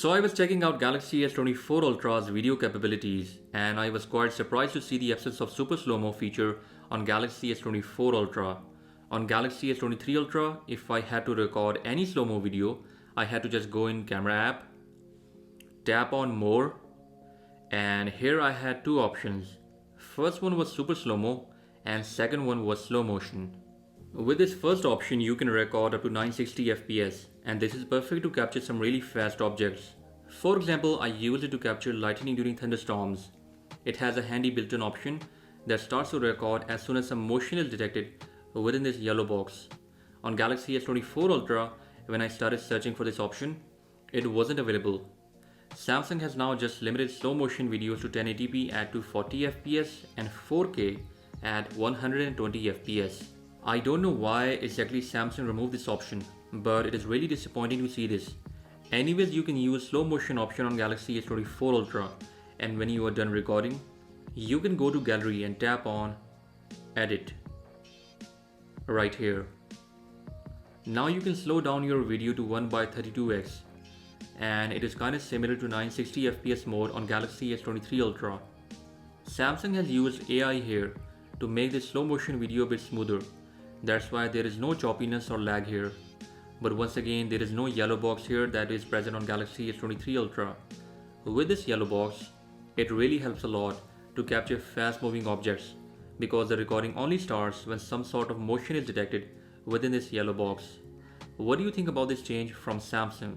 So I was checking out Galaxy S24 Ultra's video capabilities and I was quite surprised to see the absence of super slow-mo feature on Galaxy S24 Ultra. On Galaxy S23 Ultra, if I had to record any slow-mo video, I had to just go in Camera app, tap on More, and here I had two options. First one was super slow-mo and second one was slow motion. With this first option, you can record up to 960 fps and this is perfect to capture some really fast objects. For example, I use it to capture lightning during thunderstorms. It has a handy built-in option that starts to record as soon as some motion is detected within this yellow box. On Galaxy S24 Ultra, when I started searching for this option, it wasn't available. Samsung has now just limited slow motion videos to 1080p at 240 fps and 4K at 120 fps. I don't know why exactly Samsung removed this option, but it is really disappointing to see this. Anyways, you can use slow motion option on Galaxy S24 Ultra, and when you are done recording, you can go to gallery and tap on edit right here. Now you can slow down your video to 1/32x, and it is kinda similar to 960 fps mode on Galaxy S23 Ultra. Samsung has used AI here to make this slow motion video a bit smoother. That's why there is no choppiness or lag here. But once again, there is no yellow box here that is present on Galaxy S23 Ultra. With this yellow box, it really helps a lot to capture fast moving objects because the recording only starts when some sort of motion is detected within this yellow box. What do you think about this change from Samsung?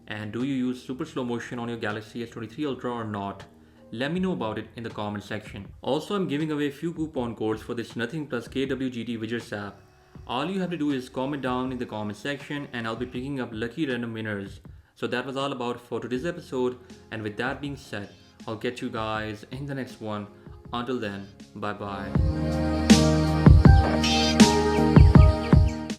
And do you use super slow motion on your Galaxy S23 Ultra or not? Let me know about it in the comment section. Also, I'm giving away a few coupon codes for this Nothing Plus KWGT Widgets app. All you have to do is comment down in the comment section and I'll be picking up lucky random winners. So that was all about for today's episode, and with that being said, I'll catch you guys in the next one. Until then, bye bye.